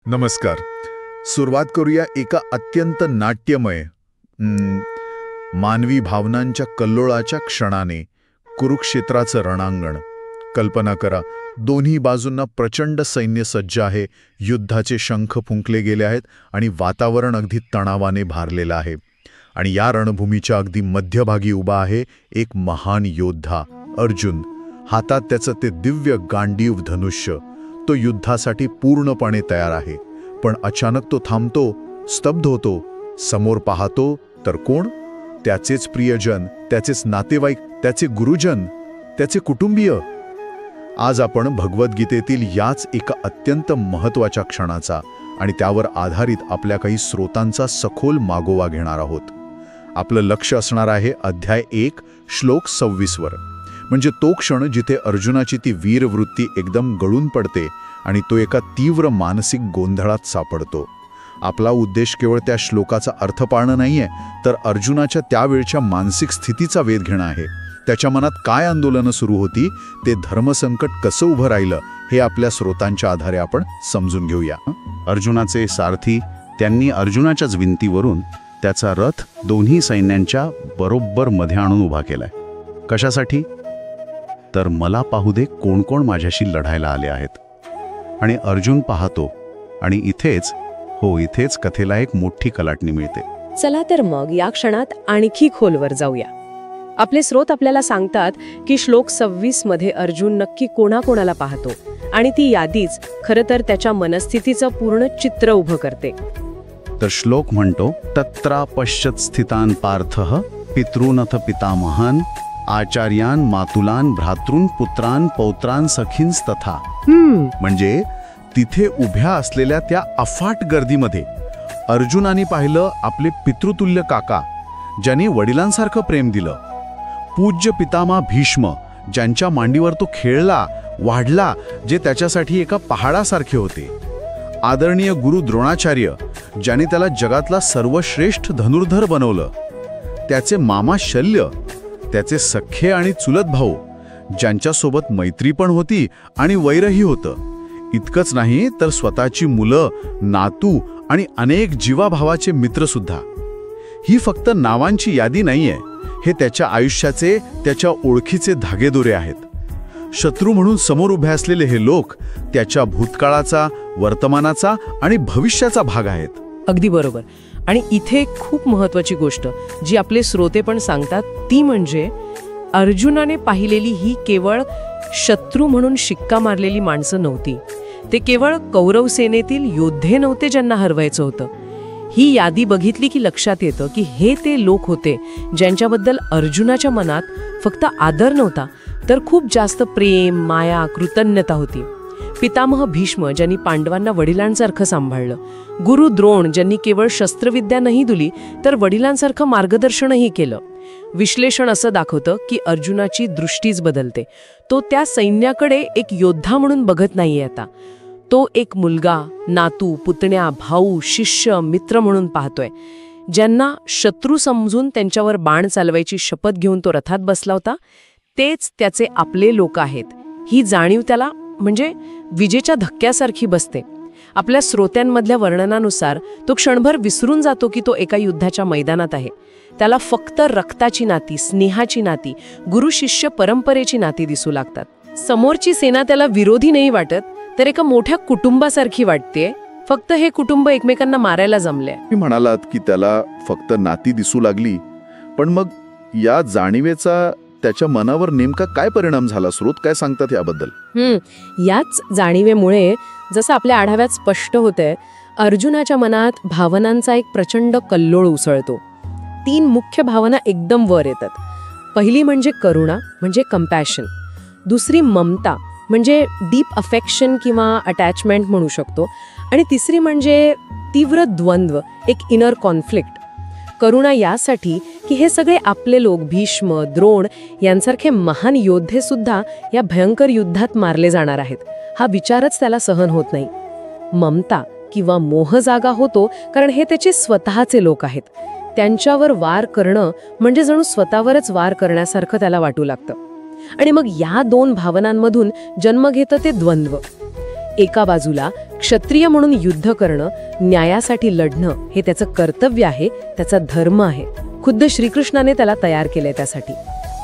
नमस्कार. सुरुवात करूया एका अत्यंत नाट्यमय मानवी भावनांच्या कल्लोळाच्या क्षणाने. कुरुक्षेत्राचं रणांगण. कल्पना करा, दोन्ही बाजूंना प्रचंड सैन्य सज्ज आहे, युद्धाचे शंख फुंकले गेले आहेत आणि वातावरण अगदी तणावाने भारलेलं आहे. आणि या रणभूमीच्या अगदी मध्यभागी उभा आहे एक महान योद्धा, अर्जुन. हातात त्याचं ते दिव्य गांडीव धनुष्य. तो युद्धासाठी पूर्णपणे तयार आहे. पण अचानक तो थांबतो, स्तब्ध होतो. समोर पाहतो तर कोण? त्याचेच प्रियजन, त्याचेच नातेवाईक, त्याचे गुरुजन, त्याचे कुटुंबीय. आज आपण भगवद्गीतेतील याच एका अत्यंत महत्त्वाच्या क्षणाचा आणि त्यावर आधारित आपल्या काही स्रोतांचा सखोल मागोवा घेणार आहोत. आपलं लक्ष असणार आहे अध्याय 1 श्लोक 26 वर. म्हणजे तो क्षण जिथे अर्जुनाची ती वीरवृत्ती एकदम गळून पडते आणि तो एका तीव्र मानसिक गोंधळात सापडतो. आपला उद्देश केवळ त्या श्लोकाचा अर्थ पाळणं नाहीये, तर अर्जुनाच्या त्यावेळच्या मानसिक स्थितीचा वेध घेणं आहे. त्याच्या मनात काय आंदोलनं सुरू होती, ते धर्मसंकट कसं उभं राहिलं, हे आपल्या स्रोतांच्या आधारे आपण समजून घेऊया. अर्जुनाचे सारथी, त्यांनी अर्जुनाच्याच विनंतीवरून त्याचा रथ दोन्ही सैन्यांच्या बरोबर मध्ये आणून उभा केलाय. कशासाठी? तर मला पाहू दे कोण कोण माझ्याशी लढायला आले आहेत. आणि अर्जुन पाहतो आणि इथेच कथेला एक मोठी कलाटणी मिळते. चला तर मग या क्षणात आणखी खोलवर जाऊया. आपले स्रोत आपल्याला सांगतात की श्लोक 26 मध्ये अर्जुन नक्की कोणाकोणाला पाहतो, आणि ती यादीच खरं तर त्याच्या मनस्थितीचं पूर्ण चित्र उभं करते. तर श्लोक म्हणतो, तत्रा पश्यत स्थितान पार्थः पितॄनथ पितामहान आचार्यान मातुलान भ्रातॄन पुत्रान पौत्रान सखींस्तथा. म्हणजे तिथे उभ्या असलेल्या त्या अफाट गर्दीमध्ये अर्जुनाने पाहिलं आपले पितृतुल्य काका, ज्यांनी वडिलांसारखं प्रेम दिलं. पूज्य पितामह भीष्म, ज्यांच्या मांडीवर तो खेळला, वाढला, जे त्याच्यासाठी एका पहाडासारखे होते. आदरणीय गुरु द्रोणाचार्य, ज्याने त्याला जगातला सर्वश्रेष्ठ धनुर्धर बनवलं. त्याचे मामा शल्य, त्याचे सख्खे आणि चुलत भाऊ, ज्यांच्यासोबत मैत्री पण होती आणि वैरही होतं. इतकंच नाही तर स्वतःची मुलं, नातू आणि अनेक जीवाभावाचे मित्रसुद्धा. ही फक्त नावांची यादी नाहीये, हे त्याच्या आयुष्याचे, त्याच्या ओळखीचे धागेदोरे आहेत. शत्रू म्हणून समोर उभे असलेले हे लोक त्याच्या भूतकाळाचा, वर्तमानाचा आणि भविष्याचा भाग आहेत. अगदी बरोबर. आणि इथे खूप महत्वाची गोष्ट जी आपले श्रोते पण सांगतात, ती म्हणजे अर्जुनाने पाहिलेली ही केवळ शत्रू म्हणून शिक्का मारलेली माणसं नव्हती. ते केवळ कौरव सेनेतील योद्धे नव्हते ज्यांना हरवायचं होतं. ही यादी बघितली की लक्षात येतं की हे ते लोक होते ज्यांच्याबद्दल अर्जुनाच्या मनात फक्त आदर नव्हता, तर खूप जास्त प्रेम, माया, कृतज्ञता होती. पितामह भीष्म, ज्यांनी पांडवांना वडिलांसारखं सांभाळलं. गुरु द्रोण, ज्यांनी केवळ शस्त्रविद्या नाही दिली तर वडिलांसारखं मार्गदर्शनही केलं. विश्लेषण असं दाखवतं की अर्जुनाची दृष्टीच बदलते. तो त्या सैन्याकडे एक योद्धा म्हणून बघत नाहीये आता. तो एक मुलगा, नातू, पुतण्या, भाऊ, शिष्य, मित्र म्हणून पाहतोय. ज्यांना शत्रू समजून त्यांच्यावर बाण चालवायची शपथ घेऊन तो रथात बसला होता, तेच त्याचे आपले लोक आहेत. ही जाणीव त्याला म्हणजे विजेच्या धक्क्यासारखी बसते. आपल्या श्रोत्यांमधल्या वर्णनानुसार तो क्षणभर विसरून जातो की तो एका युद्धाच्या मैदानात आहे. त्याला फक्त रक्ताची नाती, स्नेहाची नाती, गुरु शिष्य परंपरेची नाती दिसू लागतात. समोरची सेना त्याला विरोधी नाही वाटत, तर एका मोठ्या कुटुंबासारखी वाटते. फक्त हे कुटुंब एकमेकांना मारायला जमले. तुम्ही म्हणालात की त्याला फक्त नाती दिसू लागली, पण मग या जाणीवेचा त्याच्या मनावर नेमका काय परिणाम झाला? स्रोत काय सांगतात याबद्दल? याच जाणीवेमुळे, जसं आपल्या आढाव्यात स्पष्ट होतंय, अर्जुनाच्या मनात भावनांचा एक प्रचंड कल्लोळ उसळतो. 3 मुख्य भावना एकदम वर येतात. पहिली म्हणजे करुणा, म्हणजे कंपॅशन. दुसरी ममता, म्हणजे डीप अफेक्शन किंवा अटॅचमेंट म्हणू शकतो. आणि तिसरी म्हणजे तीव्र द्वंद्व, एक इनर कॉन्फ्लिक्ट. करुणा यासाठी की हे सगळे आपले लोक, भीष्म, द्रोण यांसारखे महान योद्धे सुद्धा या भयंकर युद्धात मारले जाणार आहेत, हा विचारच त्याला सहन होत नाही. ममता किंवा मोह जागा होतो, कारण हे त्याचे स्वतःचे लोक आहेत. त्यांच्यावर वार करणं म्हणजे जणू स्वतःवरच वार करण्यासारखं त्याला वाटू लागतं. आणि मग या 2 भावनांमधून जन्म घेतं ते द्वंद्व. एका बाजूला क्षत्रिय म्हणून युद्ध करणं, न्यायासाठी लढणं हे त्याचं कर्तव्य आहे, त्याचा धर्म आहे. खुद्द श्रीकृष्णाने त्याला तयार केलंय त्यासाठी.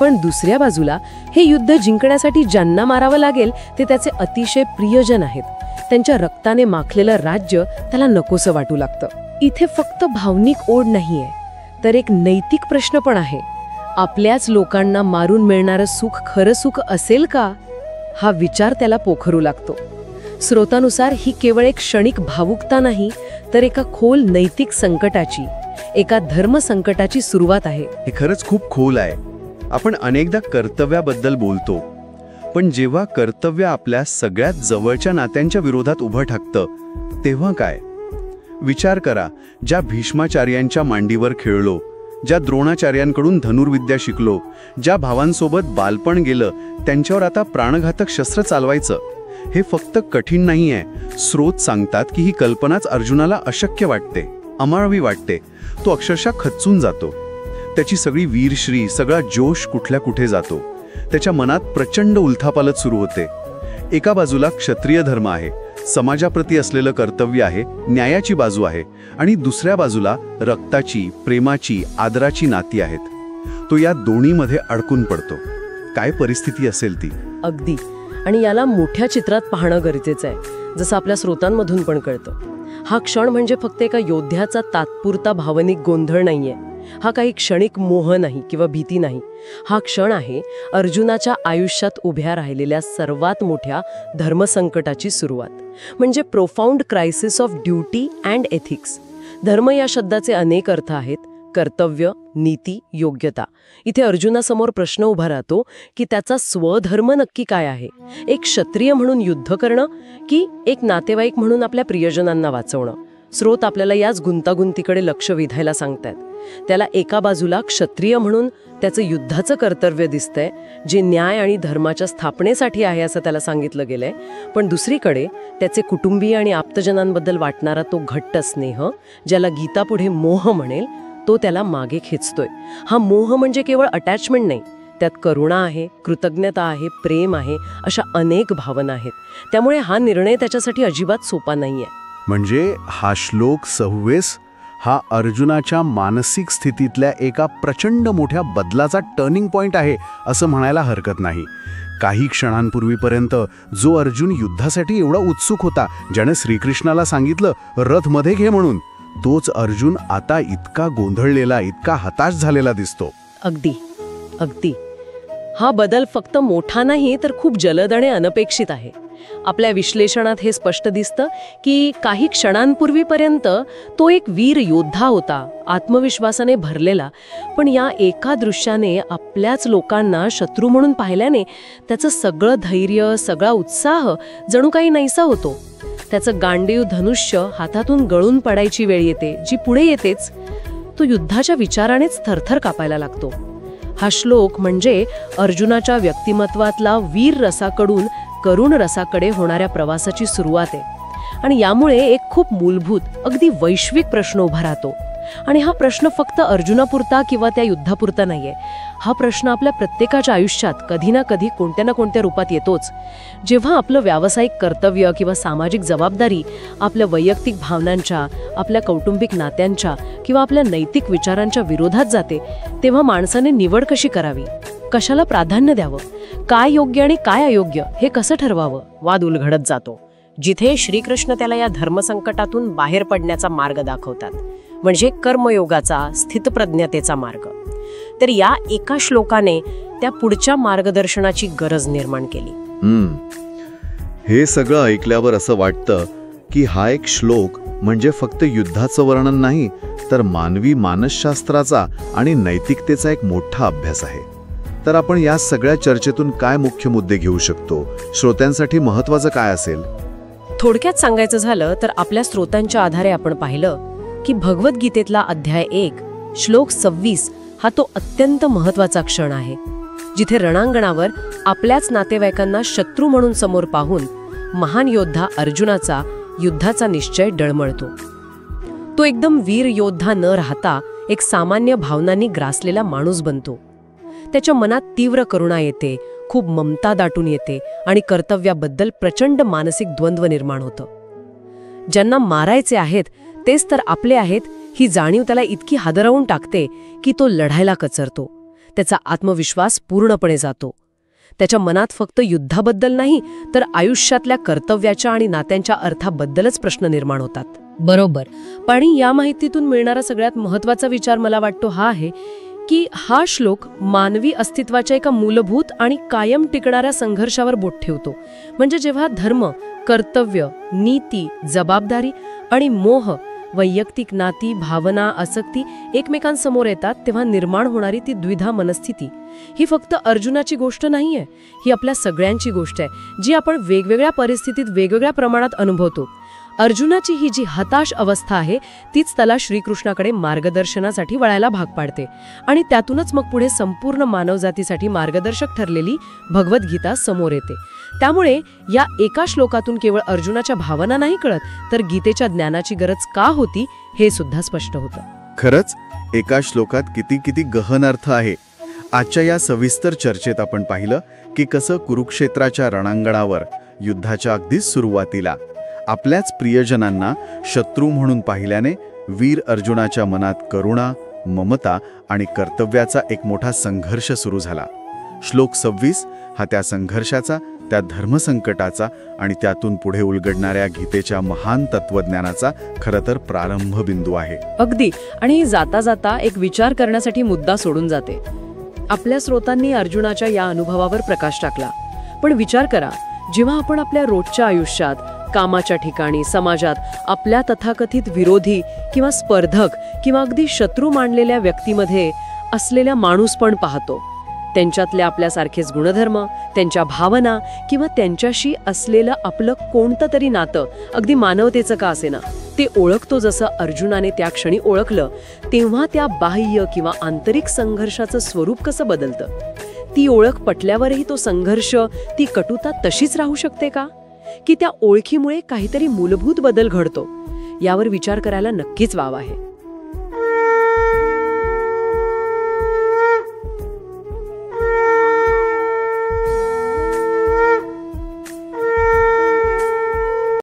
पण दुसऱ्या बाजूला हे युद्ध जिंकण्यासाठी ज्यांना मारावं लागेल ते त्याचे अतिशय प्रियजन आहेत. त्यांच्या रक्ताने माखलेलं राज्य त्याला नकोसं वाटू लागतं. इथे फक्त भावनिक ओढ नाहीये, तर एक नैतिक प्रश्न पण आहे. आपल्याच लोकांना मारून मिळणारं सुख खरं सुख असेल का, हा विचार त्याला पोखरू लागतो. स्रोतानुसार ही केवळ एक क्षणिक भावुकता नाही, तर एका खोल नैतिक संकटाची, एका धर्म संकटाची सुरुवात आहे. हे खरंच खूप खोल आहे. आपण अनेकदा कर्तव्याबद्दल बोलतो, पण जेव्हा कर्तव्य आपल्या सगळ्यात जवळच्या नात्यांच्या विरोधात उभं ठाकतं तेव्हा काय? विचार करा, ज्या भीष्माचार्यांच्या मांडीवर खेळलो, ज्या द्रोणाचार्यांकडून धनुर्विद्या शिकलो, ज्या भावांसोबत बालपण गेलं, त्यांच्यावर आता प्राणघातक शस्त्र चालवायचं. हे फक्त कठीण नाहीये. स्रोत सांगतात की ही कल्पनाच अर्जुनाला अशक्य वाटते, अमाळवी वाटते. तो अक्षरशः खचून जातो. त्याची सगळी वीरश्री, सगळा जोश कुठल्या कुठे जातो. त्याच्या मनात प्रचंड उलथापालथ सुरू होते. एका बाजूला क्षत्रिय धर्म आहे, समाजाप्रती असलेलं कर्तव्य आहे, न्यायाची बाजू आहे, आणि दुसऱ्या बाजूला रक्ताची, प्रेमाची, आदराची नाती आहेत. तो या दोन्हीमध्ये अडकून पडतो. काय परिस्थिती असेल ती. अगदी. आणि याला मोठ्या चित्रात पाहणं गरजेचं आहे, जसं आपल्या स्रोतांमधून पण कळतं. हा क्षण म्हणजे फक्त एका योद्ध्याचा तात्पुरता भावनिक गोंधळ नाहीये. हा काही क्षणिक मोह नाही किंवा भीती नाही. हा क्षण आहे अर्जुनाच्या आयुष्यात उभ्या राहिलेल्या सर्वात मोठ्या धर्मसंकटाची सुरुवात. म्हणजे profound crisis of duty and ethics. धर्म या शब्दाचे अनेक अर्थ आहेत. कर्तव्य, नीती, योग्यता. इथे अर्जुनासमोर प्रश्न उभा राहतो की त्याचा स्वधर्म नक्की काय आहे. एक क्षत्रिय म्हणून युद्ध करणं की एक नातेवाईक म्हणून आपल्या प्रियजनांना वाचवणं. स्रोत आपल्याला याच गुंतागुंतीकडे लक्ष वेधायला सांगतात. त्याला एका बाजूला क्षत्रिय म्हणून त्याचं युद्धाचं कर्तव्य दिसतंय, जे न्याय आणि धर्माच्या स्थापनेसाठी आहे असं त्याला सांगितलं गेलंय. पण दुसरीकडे त्याचे कुटुंबीय आणि आप्तजनांबद्दल वाटणारा तो घट्ट स्नेह, ज्याला गीता पुढे मोह म्हणेल, तो त्याला मागे खेचतोय. हा मोह म्हणजे केवळ अटॅचमेंट नाही, त्यात करुणा आहे, कृतज्ञता आहे, प्रेम आहे, अशा अनेक भावना आहेत. त्यामुळे हा निर्णय त्याच्यासाठी अजिबात सोपा नाहीये. म्हणजे हा श्लोक 26 हा अर्जुनाच्या मानसिक स्थितीतल्या एका प्रचंड मोठ्या बदलाचा टर्निंग पॉइंट आहे असं म्हणायला हरकत नाही. काही क्षणांपूर्वीपर्यंत जो अर्जुन युद्धासाठी एवढा उत्सुक होता, ज्याने श्रीकृष्णाला सांगितलं रथ मध्ये घे म्हणून, तोच अर्जुन आता इतका गोंधळलेला, इतका हताश झालेला दिसतो. अगदी अगदी. हा बदल फक्त मोठा नाही, तर खूप जलद आणि अनपेक्षित आहे. आपल्या विश्लेषणात हे स्पष्ट दिसतं की काही क्षणांपूर्वीपर्यंत तो एक वीर योद्धा होता, आत्मविश्वासाने भरलेला. पण या एका दृश्याने आपल्याच लोकांना शत्रू म्हणून पाहिल्याने त्याचं सगळं धैर्य, सगळा उत्साह जणू काही नाहीसा होतो. त्याचं गांडीव धनुष्य हातातून गळून पडायची वेळ येते, जी पुढे येतेच. तो युद्धाच्या विचारानेच थरथर कापायला लागतो. हा श्लोक म्हणजे अर्जुनाच्या व्यक्तिमत्वातला वीर रसाकडून करुण रसाकडे होणाऱ्या प्रवासाची सुरुवात आहे. आणि यामुळे एक खूप मूलभूत, अगदी वैश्विक प्रश्न उभा राहतो. आणि हा प्रश्न फक्त अर्जुनापुरता किंवा त्या युद्धापुरता नाहीये. हा प्रश्न आपल्या प्रत्येकाच्या आयुष्यात कधी ना कधी कोणत्या ना कोणत्या रूपात येतोच. जेव्हा आपलं व्यावसायिक कर्तव्य किंवा सामाजिक जबाबदारी आपल्या वैयक्तिक भावनांच्या, आपल्या कौटुंबिक नात्यांच्या किंवा आपल्या नैतिक विचारांच्या विरोधात जाते, तेव्हा माणसाने निवड कशी करावी, कशाला प्राधान्य द्यावं, काय योग्य आणि काय अयोग्य हे कसं ठरवावं, वाद उलगडत जातो. जिथे श्रीकृष्ण त्याला या धर्मसंकटातून बाहेर पडण्याचा मार्ग दाखवतात, म्हणजे कर्मयोगाचा, स्थितप्रज्ञतेचा मार्ग. तर या एका श्लोकाने त्या पुढच्या मार्गदर्शनाची गरज निर्माण केली. हे सगळं ऐकल्यावर असं वाटतं की हा एक श्लोक म्हणजे फक्त युद्धाचं वर्णन नाही, तर मानवी मानसशास्त्राचा आणि नैतिकतेचा एक मोठा अभ्यास आहे. तर आपण या सगळ्या चर्चेतून काय मुख्य मुद्दे घेऊ शकतो? श्रोत्यांसाठी महत्त्वाचं काय असेल? थोडक्यात सांगायचं झालं तर आपल्या स्रोतांच्या आधारे आपण पाहिलं की भगवद्गीतेतला अध्याय 1 श्लोक 26 हा तो अत्यंत महत्त्वाचा क्षण आहे, जिथे रणांगणावर आपल्याच नातेवाईकांना शत्रू म्हणून समोर पाहून महान योद्धा अर्जुनाचा युद्धाचा निश्चय डळमळतो. तो एकदम वीर योद्धा न राहता एक सामान्य भावनांनी ग्रासलेला माणूस बनतो. त्याच्या मनात तीव्र करुणा येते, खूप ममता दाटून येते आणि कर्तव्याबद्दल प्रचंड मानसिक द्वंद्व निर्माण होतं. ज्यांना मारायचे आहेत तेच तर आपले आहेत ही जाणीव त्याला इतकी हादरवून टाकते की तो लढायला कचरतो. त्याचा आत्मविश्वास पूर्णपणे जातो. त्याच्या मनात फक्त युद्धाबद्दल नाही तर आयुष्यातल्या कर्तव्याच्या आणि नात्यांच्या अर्थाबद्दलच प्रश्न निर्माण होतात. बरोबर. पण या माहितीतून मिळणारा सगळ्यात महत्त्वाचा विचार मला वाटतो हा आहे की हा श्लोक मानवी अस्तित्वाच्या एका मूलभूत आणि कायम टिकणाऱ्या संघर्षावर बोट ठेवतो. म्हणजे जेव्हा धर्म, कर्तव्य, नीती, जबाबदारी आणि मोह, वैयक्तिक नाती, भावना, आसक्ती एकमेकांसमोर येतात तेव्हा निर्माण होणारी ती द्विधा मनस्थिती ही फक्त अर्जुनाची गोष्ट नाहीये, ही आपल्या सगळ्यांची गोष्ट आहे जी आपण वेगवेगळ्या परिस्थितीत वेगवेगळ्या प्रमाणात अनुभवतो. अर्जुनाची ही जी हताश अवस्था आहे तीच त्याला श्रीकृष्णाकडे मार्गदर्शनासाठी वळायला भाग पाडते आणि त्यातूनच मग पुढे संपूर्ण मानवजातीसाठी मार्गदर्शक ठरलेली भगवद्गीता समोर येते. त्यामुळे या एका श्लोकातून केवळ अर्जुनाच्या भावना नाही कळत तर गीतेच्या ज्ञानाची गरज का होती हे सुद्धा स्पष्ट होतं. खरंच एका श्लोकात किती किती गहन अर्थ आहे. आजच्या या सविस्तर चर्चेत आपण पाहिलं की कसं कुरुक्षेत्राच्या रणांगणावर युद्धाच्या अगदीच सुरुवातीला आपल्याच प्रियजनांना शत्रू म्हणून पाहिल्याने वीर अर्जुनाच्या मनात करुणा, ममता आणि कर्तव्याचा एक मोठा संघर्ष सुरू झाला. श्लोक 26 हा त्या संघर्षाचा, त्या धर्मसंकटाचा आणि त्यातून पुढे उलगडणाऱ्या गीतेच्या महान तत्वज्ञानाचा खरं तर प्रारंभ बिंदू आहे. अगदी. आणि जाता जाता एक विचार करण्यासाठी मुद्दा सोडून जाते. आपल्या स्रोतांनी अर्जुनाच्या या अनुभवावर प्रकाश टाकला. पण विचार करा, जेव्हा आपण आपल्या रोजच्या आयुष्यात, कामाच्या ठिकाणी, समाजात आपल्या तथाकथित विरोधी किंवा स्पर्धक किंवा अगदी शत्रू मानलेल्या व्यक्तीमध्ये असलेल्या माणूसपण पाहतो, त्यांच्यातल्या आपल्यासारखेच गुणधर्म, त्यांच्या भावना किंवा त्यांच्याशी असलेलं आपलं कोणतं तरी नातं, अगदी मानवतेचं का असेना, ते ओळखतो जसं अर्जुनाने त्या क्षणी ओळखलं, तेव्हा त्या बाह्य किंवा आंतरिक संघर्षाचं स्वरूप कसं बदलतं? ती ओळख पटल्यावरही तो संघर्ष, ती कटुता तशीच राहू शकते का? की त्या ओळखीमुळे काहीतरी मूलभूत बदल घडतो? यावर विचार करायला नक्कीच वाव आहे.